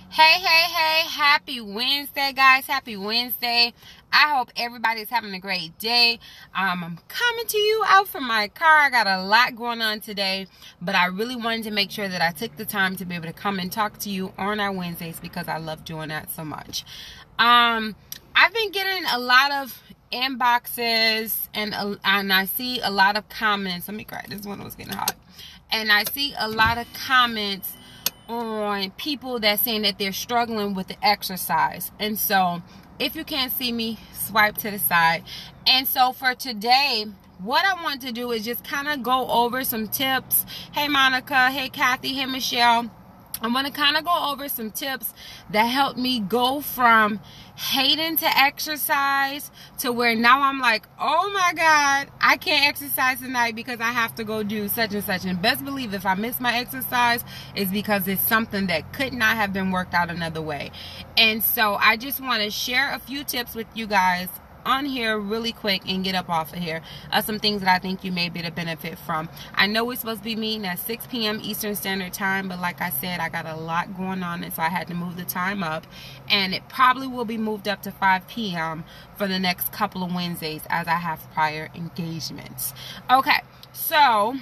Hey, happy Wednesday, guys. Happy Wednesday. I hope everybody's having a great day. I'm coming to you out from my car. I got a lot going on today, but I really wanted to make sure that I took the time to be able to come and talk to you on our Wednesdays because I love doing that so much. I've been getting a lot of inboxes and I see a lot of comments. Let me cry. This one was getting hot. And I see a lot of comments on people that saying that they're struggling with the exercise. And so if you can't see me, swipe to the side. And so for today, what I want to do is just kind of go over some tips. Hey Monica, hey Kathy, hey Michelle. I want to kind of go over some tips that helped me go from hating to exercise to where now I'm like, oh my God, I can't exercise tonight because I have to go do such and such. And best believe if I miss my exercise, it's because it's something that could not have been worked out another way. And so I just want to share a few tips with you guys on here really quick and get up off of here. Some things that I think you may be to benefit from. I know we're supposed to be meeting at 6 p.m. Eastern Standard Time, but like I said, I got a lot going on, and so I had to move the time up, and it probably will be moved up to 5 p.m. for the next couple of Wednesdays as I have prior engagements. Okay, so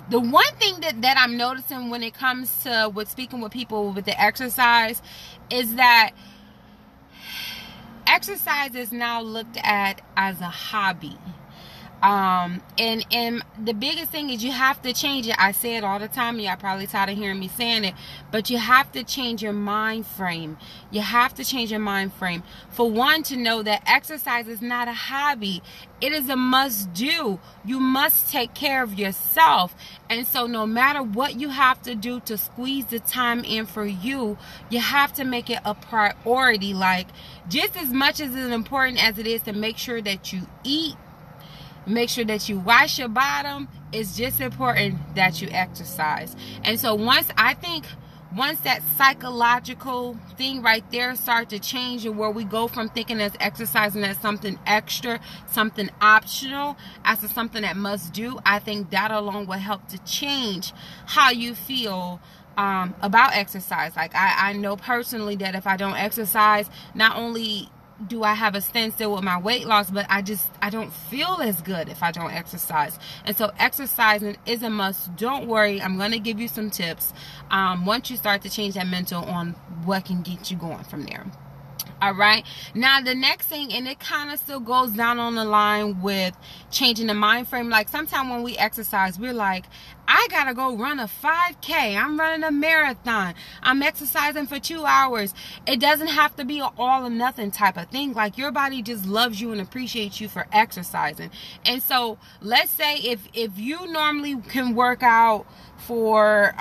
the one thing that I'm noticing when it comes to speaking with people with the exercise is that exercise is now looked at as a hobby. And the biggest thing is you have to change it. I say it all the time. Y'all probably tired of hearing me saying it, but you have to change your mind frame. You have to change your mind frame. For one, to know that exercise is not a hobby. It is a must do. You must take care of yourself. And so no matter what you have to do to squeeze the time in for you, you have to make it a priority. Like, just as much as it's important as it is to make sure that you eat, make sure that you wash your bottom, it's just important that you exercise. And so once that psychological thing right there start to change, and where we go from thinking as exercising as something extra, something optional, as to something that must do, I think that alone will help to change how you feel about exercise. Like I know personally that if I don't exercise, not only do I have a standstill with my weight loss, but I don't feel as good if I don't exercise. And so exercising is a must. Don't worry, I'm going to give you some tips once you start to change that mental on what can get you going from there. All right. Now, the next thing, and it kind of still goes down on the line with changing the mind frame. Like sometimes when we exercise, we're like, I got to go run a 5K. I'm running a marathon. I'm exercising for 2 hours. It doesn't have to be an all or nothing type of thing. Like your body just loves you and appreciates you for exercising. And so let's say if you normally can work out for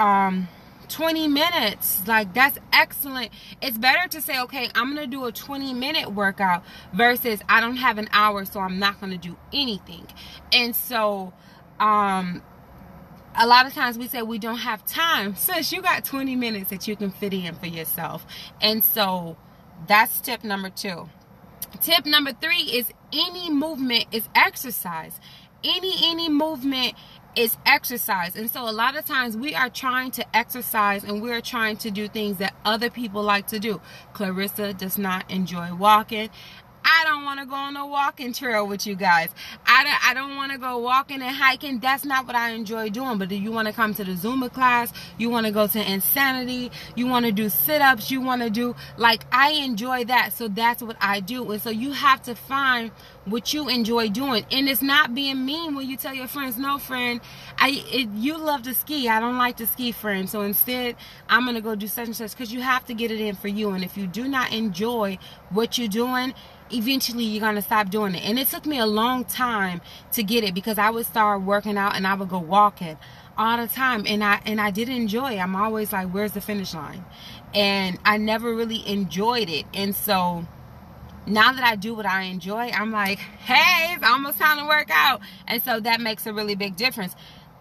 20 minutes, like that's excellent. It's better to say, okay, I'm gonna do a 20-minute workout versus I don't have an hour, so I'm not gonna do anything. And so a lot of times we say we don't have time. Sis, you got 20 minutes that you can fit in for yourself. And so that's tip number 2. Tip number 3 is any movement is exercise. Any movement is exercise. And so a lot of times we are trying to exercise and we're trying to do things that other people like to do. Clarissa does not enjoy walking. I don't want to go on a walking trail with you guys. I don't want to go walking and hiking. That's not what I enjoy doing. But do you want to come to the Zumba class? You want to go to Insanity? You want to do sit-ups? You want to do, like, I enjoy that. So that's what I do. And so you have to find what you enjoy doing. And it's not being mean when you tell your friends, no, friend, you love to ski. I don't like to ski, friend. So instead, I'm going to go do such and such, because you have to get it in for you. And if you do not enjoy what you're doing, eventually you're going to stop doing it. And it took me a long time to get it, because I would start working out and I would go walking all the time, and I didn't enjoy it. I'm always like, where's the finish line? And I never really enjoyed it. And so now that I do what I enjoy, I'm like, hey, it's almost time to work out. And so that makes a really big difference.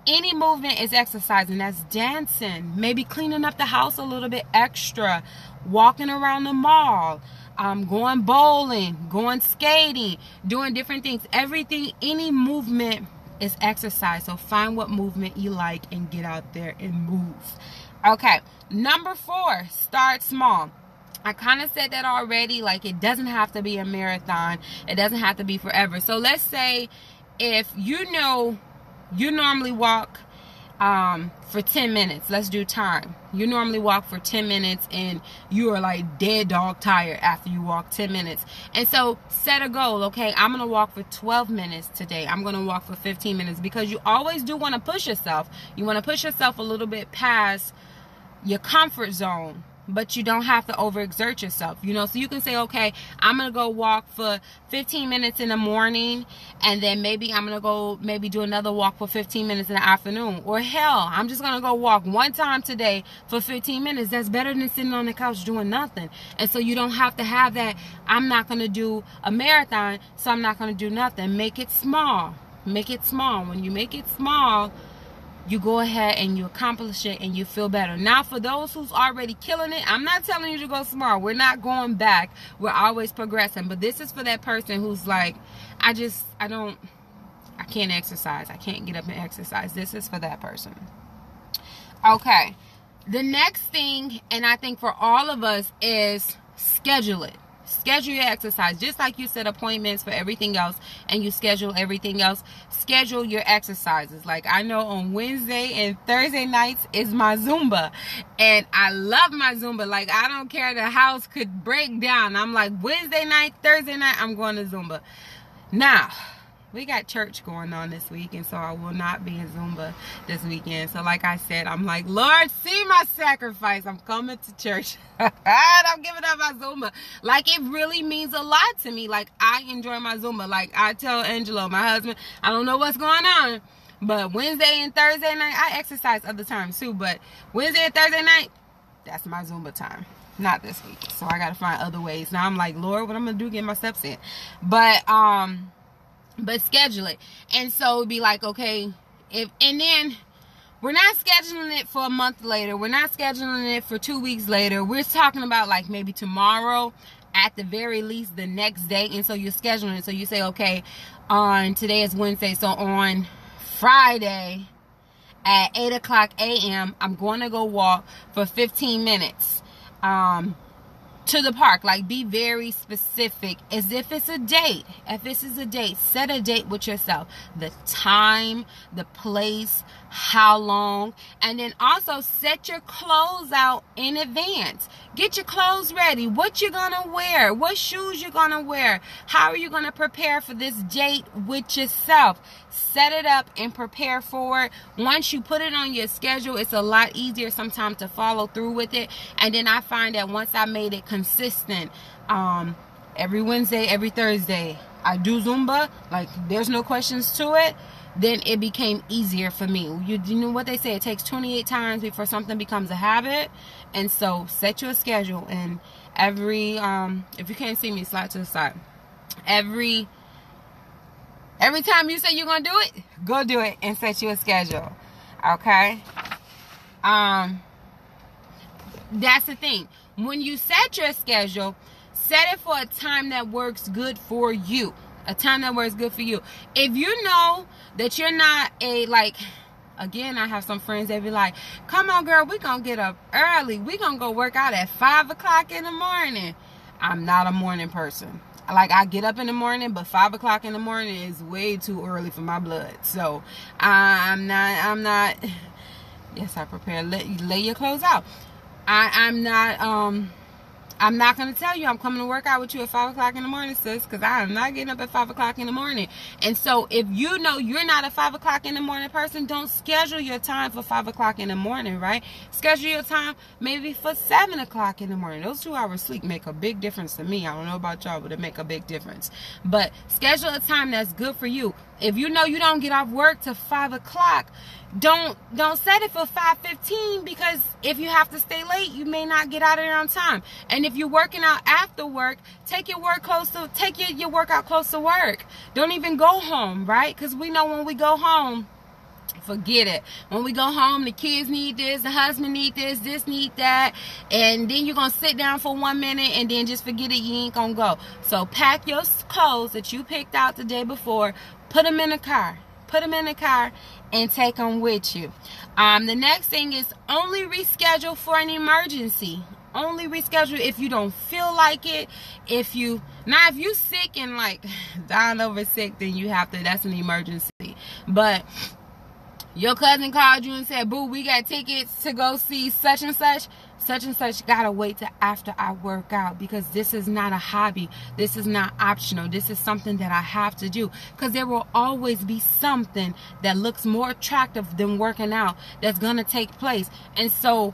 Any movement is exercising. That's dancing, maybe cleaning up the house a little bit extra, walking around the mall, going bowling, going skating, doing different things. Everything, any movement is exercise. So find what movement you like and get out there and move. Okay, number 4, start small. I kind of said that already. Like, it doesn't have to be a marathon. It doesn't have to be forever. So let's say if you know you normally walk for 10 minutes. Let's do time. You normally walk for 10 minutes and you are like dead dog tired after you walk 10 minutes. And so set a goal. Okay, I'm going to walk for 12 minutes today. I'm going to walk for 15 minutes, because you always do want to push yourself. You want to push yourself a little bit past your comfort zone, but you don't have to overexert yourself, you know. So you can say, okay, I'm gonna go walk for 15 minutes in the morning, and then maybe I'm gonna go do another walk for 15 minutes in the afternoon. Or hell, I'm just gonna go walk one time today for 15 minutes. That's better than sitting on the couch doing nothing. And so you don't have to have that, I'm not gonna do a marathon, so I'm not gonna do nothing. Make it small. Make it small. When you make it small, you go ahead and you accomplish it and you feel better. Now, for those who's already killing it, I'm not telling you to go small. We're not going back. We're always progressing. But this is for that person who's like, I can't exercise. I can't get up and exercise. This is for that person. Okay. The next thing, and I think for all of us, is schedule it. Schedule your exercise. Just like you set appointments for everything else and you schedule everything else, schedule your exercises. Like, I know on Wednesday and Thursday nights is my Zumba, and I love my Zumba. Like, I don't care, the house could break down. I'm like, Wednesday night, Thursday night, I'm going to Zumba. Now, we got church going on this week, and so I will not be in Zumba this weekend. So like I said, I'm like, Lord, see my sacrifice. I'm coming to church. I'm giving up my Zumba. Like, it really means a lot to me. Like, I enjoy my Zumba. Like, I tell Angelo, my husband, I don't know what's going on, but Wednesday and Thursday night, I exercise other times too, but Wednesday and Thursday night, that's my Zumba time. Not this week. So I got to find other ways. Now I'm like, Lord, what I'm going to do, get my steps in. But schedule it. And so it'd be like, okay, and then we're not scheduling it for a month later. We're not scheduling it for 2 weeks later. We're talking about like maybe tomorrow, at the very least the next day. And so you're scheduling it. So you say, okay, today is Wednesday. So on Friday at 8 o'clock a.m., I'm going to go walk for 15 minutes. To the park. Like, be very specific, as if it's a date. If this is a date, set a date with yourself. The time, the place, how long, and then also set your clothes out in advance. Get your clothes ready. What you're gonna wear, what shoes you're gonna wear, how are you gonna prepare for this date with yourself. Set it up and prepare for it. Once you put it on your schedule, it's a lot easier sometimes to follow through with it. And then I find that once I made it consistent, every Wednesday, every Thursday, I do Zumba, like there's no questions to it, then it became easier for me. You know what they say, it takes 28 times before something becomes a habit. And so set your schedule, and every if you can't see me, slide to the side. Every time you say you're gonna do it, go do it and set you a schedule. Okay? That's the thing. When you set your schedule, set it for a time that works good for you. A time that works good for you. If you know that you're not again, I have some friends that be like, come on girl, we gonna get up early. We gonna go work out at 5 o'clock in the morning. I'm not a morning person. Like, I get up in the morning, but 5 o'clock in the morning is way too early for my blood. So I'm not. Yes, I prepare. Lay your clothes out. I'm not going to tell you I'm coming to work out with you at 5 o'clock in the morning, sis, because I am not getting up at 5 o'clock in the morning. And so if you know you're not a 5 o'clock in the morning person, don't schedule your time for 5 o'clock in the morning, right? Schedule your time maybe for 7 o'clock in the morning. Those 2 hours sleep make a big difference to me. I don't know about y'all, but it make a big difference. But schedule a time that's good for you. If you know you don't get off work till 5 o'clock, don't set it for 5:15, because if you have to stay late, you may not get out of there on time. And if you're working out after work, take your workout close to work. Don't even go home, right? Because we know when we go home, forget it. When we go home, the kids need this, the husband need this need that, and then you're gonna sit down for 1 minute and then just forget it. You ain't gonna go. So pack your clothes that you picked out the day before, put them in the car. and take them with you. The next thing is only reschedule for an emergency. Only reschedule if you don't feel like it. If you sick and like dying over sick, then you have to, that's an emergency. But your cousin called you and said, boo, we got tickets to go see such and such gotta wait till after I work out, because this is not a hobby. This is not optional. This is something that I have to do, because there will always be something that looks more attractive than working out that's gonna take place. And so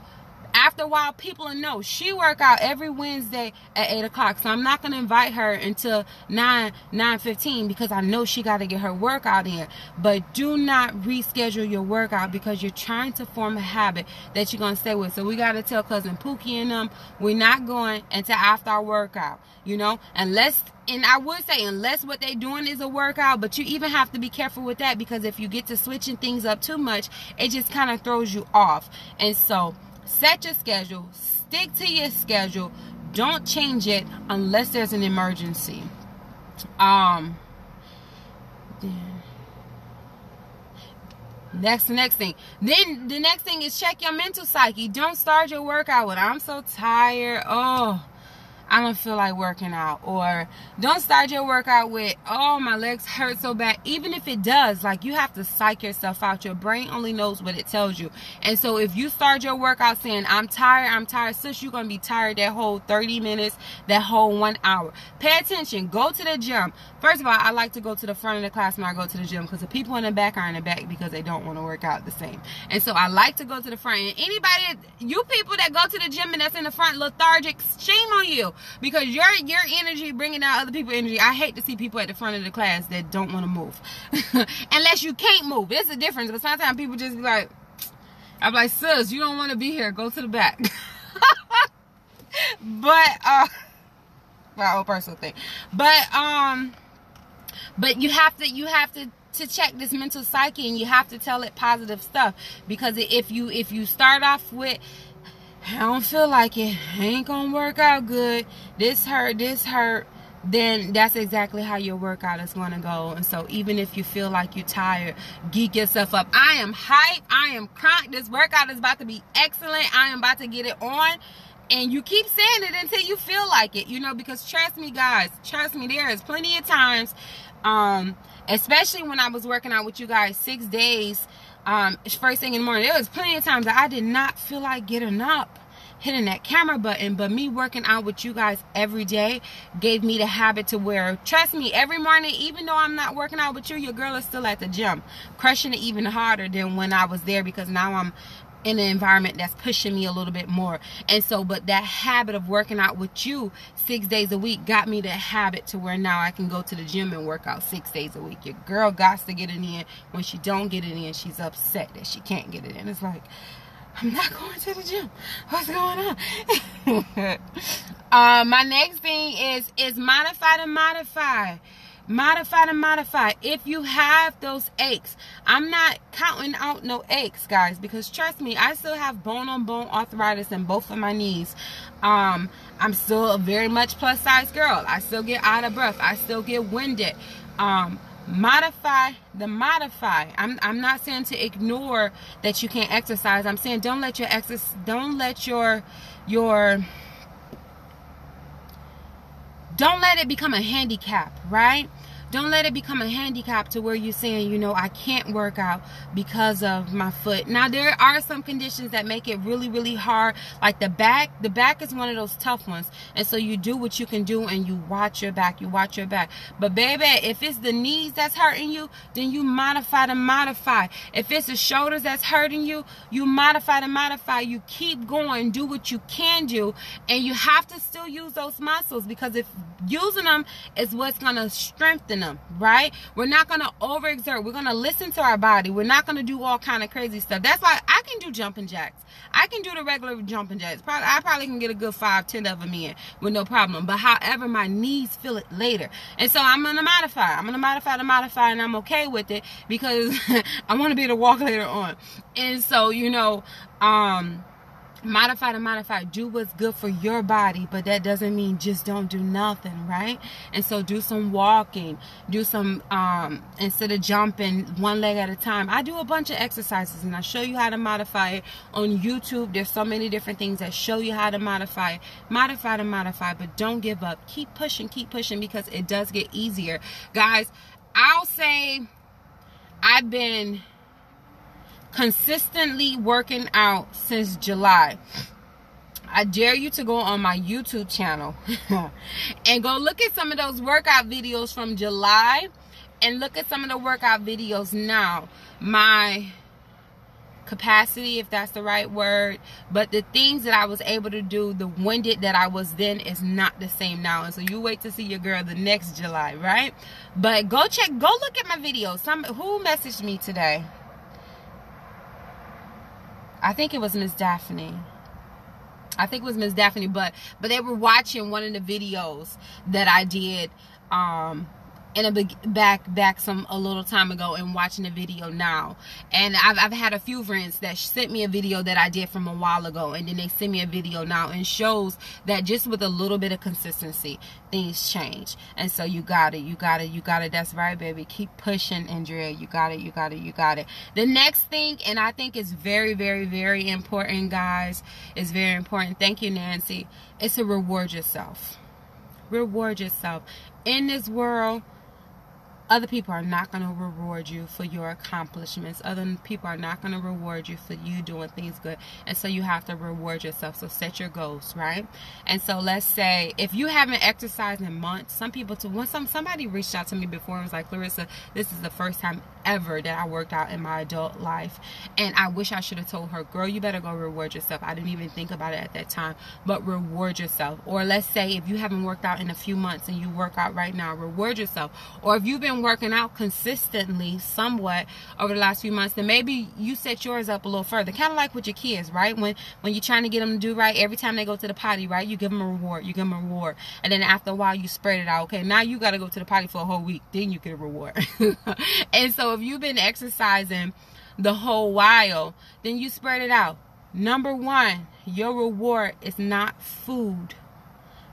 after a while, people will know she work out every Wednesday at 8 o'clock. So I'm not going to invite her until 9:15 because I know she got to get her workout in. But do not reschedule your workout because you're trying to form a habit that you're going to stay with. So we got to tell Cousin Pookie and them, we're not going until after our workout, you know, unless what they're doing is a workout. But you even have to be careful with that, because if you get to switching things up too much, it just kind of throws you off. And so set your schedule, stick to your schedule, don't change it unless there's an emergency. Next thing. Then the next thing is check your mental psyche. Don't start your workout with, I'm so tired, I don't feel like working out. Or don't start your workout with, oh, my legs hurt so bad. Even if it does, like, you have to psych yourself out. Your brain only knows what it tells you. And so if you start your workout saying, I'm tired, sis, you're going to be tired that whole 30 minutes, that whole 1 hour. Pay attention. Go to the gym. First of all, I like to go to the front of the class when I go to the gym, because the people in the back are in the back because they don't want to work out the same. And so I like to go to the front. And anybody, you people that go to the gym and that's in the front lethargic, shame on you. Because your energy bringing out other people's energy. I hate to see people at the front of the class that don't want to move. Unless you can't move. It's a difference. But sometimes people just be like, I'm like, sis, you don't want to be here. Go to the back. But, my own personal thing. But you have to check this mental psyche, and you have to tell it positive stuff. Because if you start off with, I don't feel like it, I ain't gonna work out good, this hurt, then that's exactly how your workout is gonna go. And so even if you feel like you're tired, geek yourself up. I am hyped, I am cranked, this workout is about to be excellent, I am about to get it on. And you keep saying it until you feel like it, you know, because trust me, guys, there is plenty of times, especially when I was working out with you guys 6 days, first thing in the morning, there was plenty of times that I did not feel like getting up, hitting that camera button. But me working out with you guys every day gave me the habit to where, trust me, every morning, even though I'm not working out with you, your girl is still at the gym, crushing it even harder than when I was there, because now I'm in an environment that's pushing me a little bit more. And so, but that habit of working out with you 6 days a week got me the habit to where now I can go to the gym and work out 6 days a week. Your girl got to get it in. When she don't get it in, she's upset that she can't get it in. It's like, I'm not going to the gym. What's going on? My next thing is modify to modify. Modify to modify. If you have those aches, I'm not counting out no aches, guys, because trust me, I still have bone-on-bone arthritis in both of my knees. I'm still a very much plus size girl. I still get out of breath. I still get winded. Modify the modify. I'm not saying to ignore that you can't exercise. I'm saying don't let it become a handicap, right? Don't let it become a handicap to where you're saying, you know, I can't work out because of my foot. Now, there are some conditions that make it really, really hard. Like the back. The back is one of those tough ones. And so you do what you can do and you watch your back. You watch your back. But baby, if it's the knees that's hurting you, then you modify to modify. If it's the shoulders that's hurting you, you modify to modify. You keep going. Do what you can do. And you have to still use those muscles, because if using them is what's going to strengthen them, right? We're not going to overexert. We're going to listen to our body. We're not going to do all kind of crazy stuff. That's why I can do jumping jacks. I can do the regular jumping jacks. I probably can get a good 5-10 of them in with no problem. But however, my knees feel it later. And so I'm going to modify. I'm going to modify, and I'm okay with it because I want to be able to walk later on. And so, you know, modify. Do what's good for your body, but that doesn't mean just don't do nothing, right? And so do some walking, do some instead of jumping one leg at a time. I do a bunch of exercises and I show you how to modify it on YouTube. There's so many different things that show you how to modify, but don't give up. Keep pushing because it does get easier. Guys, I'll say I've been consistently working out since July. I dare you to go on my YouTube channel and go look at some of those workout videos from July and look at some of the workout videos now. My capacity, if that's the right word, but the things that I was able to do, the winded that I was then is not the same now. And so you wait to see your girl the next July, right? But go look at my videos. Who messaged me today? I think it was Miss Daphne. But they were watching one of the videos that I did back a little time ago and watching the video now. And I've had a few friends that sent me a video that I did from a while ago, and then they send me a video now, and shows that just with a little bit of consistency things change. And so you got it. That's right, baby. Keep pushing, Andrea. You got it. The next thing, and I think it's very, very, very important, guys, it's very important. Thank you, Nancy. It's to reward yourself. In this world, other people are not going to reward you for your accomplishments. Other people are not going to reward you for you doing things good. And so you have to reward yourself. So set your goals, right? And so let's say if you haven't exercised in months, somebody reached out to me before and was like, Clarissa, this is the first time ever that I worked out in my adult life. And I wish I should have told her, girl, you better go reward yourself. I didn't even think about it at that time, but reward yourself. Or let's say if you haven't worked out in a few months and you work out right now, reward yourself. Or if you've been working out consistently somewhat over the last few months, then maybe you set yours up a little further, kind of like with your kids, right? When you're trying to get them to do right, every time they go to the potty, right, you give them a reward, and then after a while you spread it out. Okay, now you got to go to the potty for a whole week, then you get a reward. And so if you've been exercising the whole while, then you spread it out. Number one, your reward is not food.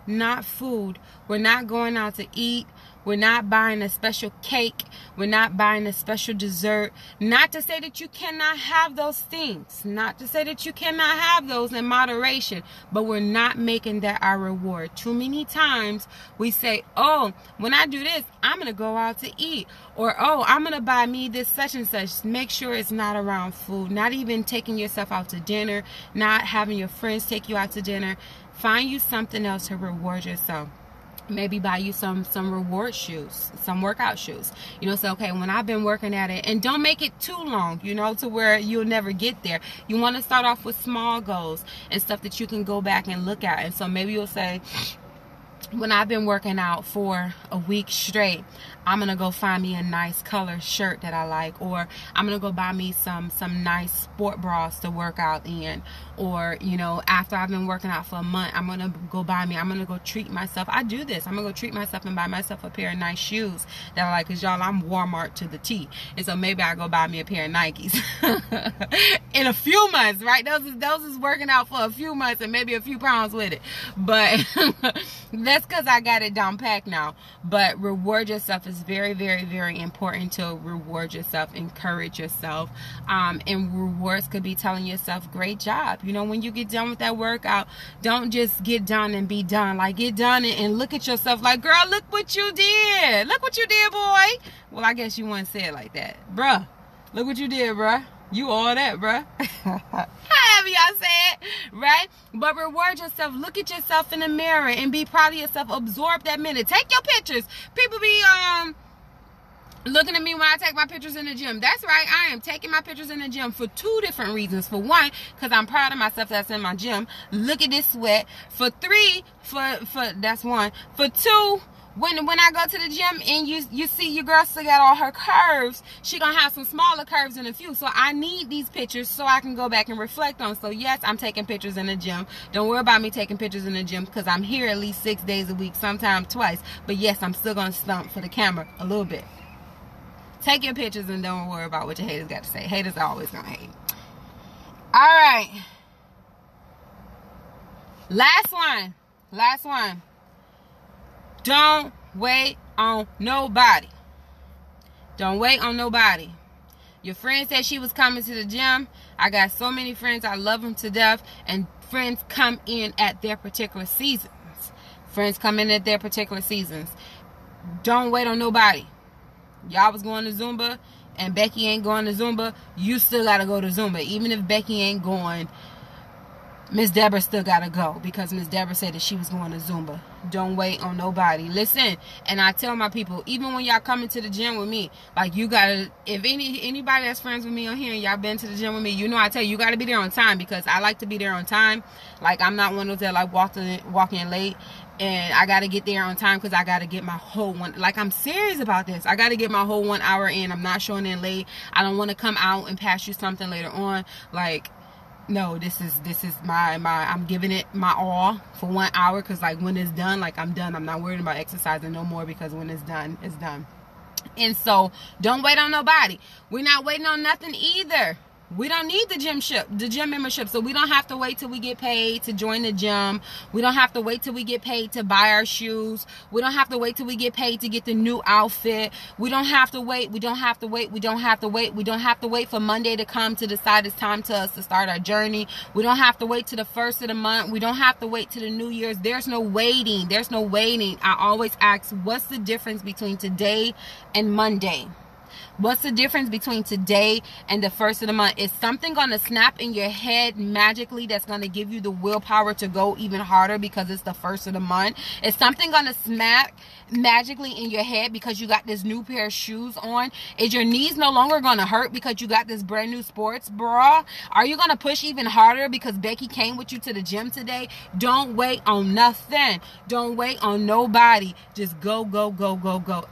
We're not going out to eat. We're not buying a special cake. We're not buying a special dessert. Not to say that you cannot have those things. Not to say that you cannot have those in moderation. But we're not making that our reward. Too many times we say, oh, when I do this, I'm going to go out to eat. Or, oh, I'm going to buy me this such and such. Make sure it's not around food. Not even taking yourself out to dinner. Not having your friends take you out to dinner. Find you something else to reward yourself. Maybe buy you some reward shoes, some workout shoes. Say, okay, when I've been working at it, and don't make it too long, to where you'll never get there. You want to start off with small goals and stuff that you can go back and look at. And so maybe you'll say, when I've been working out for a week straight, I'm going to go find me a nice color shirt that I like, or I'm going to go buy me some nice sport bras to work out in, or, after I've been working out for a month, I'm going to go treat myself. I do this. I'm going to go treat myself and buy myself a pair of nice shoes that I like, because y'all, I'm Walmart to the T. And so maybe I go buy me a pair of Nikes in a few months, right? Those is working out for a few months and maybe a few pounds with it. But that's because I got it down packed now. But reward yourself is very, very, very important. To reward yourself, encourage yourself. And rewards could be telling yourself, great job. When you get done with that workout, don't just get done and be done. Like, get done and look at yourself like, girl, look what you did. Look what you did, boy. Well, I guess you wouldn't say it like that. Bruh, look what you did, bruh. You all that, bruh. However y'all say it, right? But reward yourself. Look at yourself in the mirror and be proud of yourself. Absorb that minute. Take your pictures. People be looking at me when I take my pictures in the gym. That's right. I am taking my pictures in the gym for two different reasons. For one, because I'm proud of myself that's in my gym. Look at this sweat. For three, that's one. For two, when I go to the gym and you see your girl still got all her curves, she gonna have some smaller curves in a few. So I need these pictures so I can go back and reflect on. So yes, I'm taking pictures in the gym. Don't worry about me taking pictures in the gym, because I'm here at least 6 days a week, sometimes twice. But yes, I'm still gonna stump for the camera a little bit. Take your pictures and don't worry about what your haters got to say. Haters are always gonna hate. All right. Last one. Don't wait on nobody. Don't wait on nobody. Your friend said she was coming to the gym. I got so many friends. I love them to death. And friends come in at their particular seasons. Don't wait on nobody. Y'all was going to Zumba and Becky ain't going to Zumba. You still got to go to Zumba. Even if Becky ain't going, Miss Deborah still got to go, because Miss Deborah said that she was going to Zumba. Don't wait on nobody. Listen, and I tell my people, even when y'all coming to the gym with me, like, you got to, if anybody that's friends with me on here and y'all been to the gym with me, you know I tell you, you got to be there on time, because I like to be there on time. Like, I'm not one of those that like walk in late, and I got to get there on time because I got to get my whole one, like, I'm serious about this. I got to get my whole 1 hour in. I'm not showing in late. I don't want to come out and pass you something later on. Like, no, this is my I'm giving it my all for 1 hour, because like when it's done, like, I'm done. I'm not worried about exercising no more, because when it's done, it's done. And so don't wait on nobody. We're not waiting on nothing either. We don't need the gym membership, so we don't have to wait till we get paid to join the gym. We don't have to wait till we get paid to buy our shoes. We don't have to wait till we get paid to get the new outfit. We don't have to wait. We don't have to wait. We don't have to wait. We don't have to wait for Monday to come to decide it's time to us to start our journey. We don't have to wait to the first of the month. We don't have to wait to the New Year's. There's no waiting. There's no waiting. I always ask, what's the difference between today and Monday? What's the difference between today and the first of the month? Is something going to snap in your head magically that's going to give you the willpower to go even harder because it's the first of the month? Is something going to smack magically in your head because you got this new pair of shoes on? Is your knees no longer going to hurt because you got this brand new sports bra? Are you going to push even harder because Becky came with you to the gym today? Don't wait on nothing. Don't wait on nobody. Just go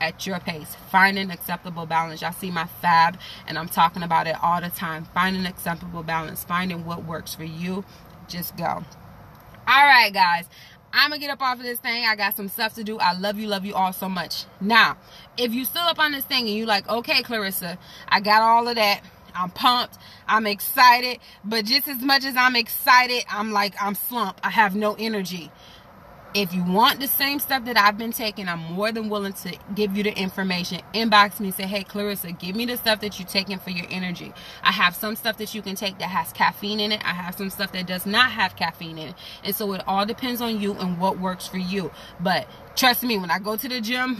at your pace. Find an acceptable balance. Y'all see my fab, and I'm talking about it all the time. Find an acceptable balance. Finding what works for you. Just go. All right, guys. I'm going to get up off of this thing. I got some stuff to do. I love you all so much. Now, if you still up on this thing and you like, okay, Clarissa, I got all of that. I'm pumped. I'm excited. But just as much as I'm excited, I'm slumped. I have no energy. If you want the same stuff that I've been taking, I'm more than willing to give you the information. Inbox me and say, hey, Clarissa, give me the stuff that you're taking for your energy. I have some stuff that you can take that has caffeine in it. I have some stuff that does not have caffeine in it. And so it all depends on you and what works for you. But trust me, when I go to the gym,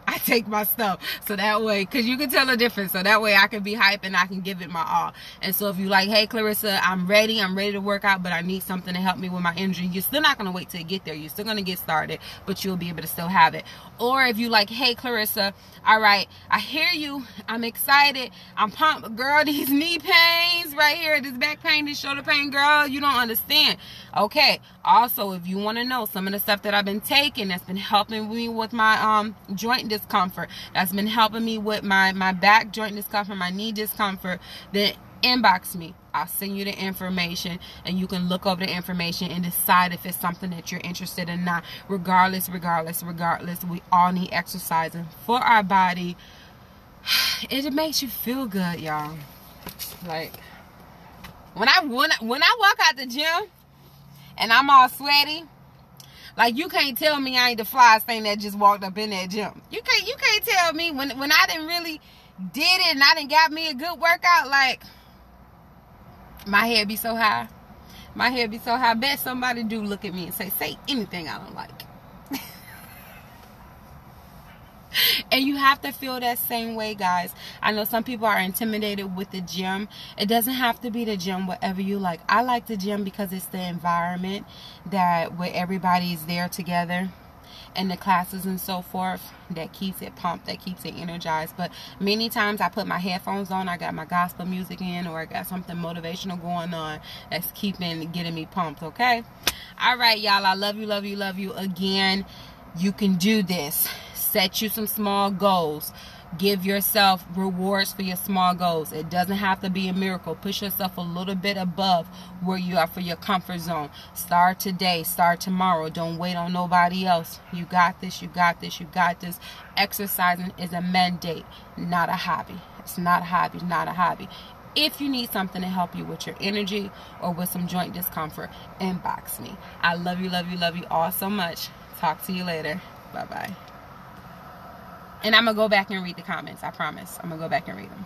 I take my stuff. So that way, because you can tell the difference. So that way I can be hype and I can give it my all. And so if you like, hey, Clarissa, I'm ready to work out, but I need something to help me with my energy, you're still not going to wait till you get there. You're still going to get started, but you'll be able to still have it. Or if you like, hey, Clarissa, all right, I hear you. I'm excited. I'm pumped. Girl, these knee pains right here, this back pain, this shoulder pain, girl, you don't understand. Okay. Also, if you want to know some of the stuff that I've been taking that's been helping me with my joint discomfort, that's been helping me with my back joint discomfort, my knee discomfort, then inbox me. I'll send you the information and you can look over the information and decide if it's something that you're interested in or not. Regardless, we all need exercising for our body. It makes you feel good, y'all. Like when I walk out the gym and I'm all sweaty, like, you can't tell me I ain't the flyest thing that just walked up in that gym. You can't tell me when I didn't really did it and I didn't got me a good workout. Like, my head be so high. My head be so high. I bet somebody do look at me and say anything I don't like. And you have to feel that same way, guys. I know some people are intimidated with the gym. It doesn't have to be the gym, whatever you like. I like the gym because it's the environment where everybody's there together, and the classes and so forth that keeps it pumped, that keeps it energized. But many times I put my headphones on, I got my gospel music in, or I got something motivational going on that's getting me pumped. Okay? All right, y'all. I love you again. You can do this. Set you some small goals. Give yourself rewards for your small goals. It doesn't have to be a miracle. Push yourself a little bit above where you are for your comfort zone. Start today. Start tomorrow. Don't wait on nobody else. You got this. Exercising is a mandate, not a hobby. It's not a hobby. If you need something to help you with your energy or with some joint discomfort, inbox me. I love you, love you, love you all so much. Talk to you later. Bye-bye. And I'm going to go back and read the comments. I promise. I'm going to go back and read them.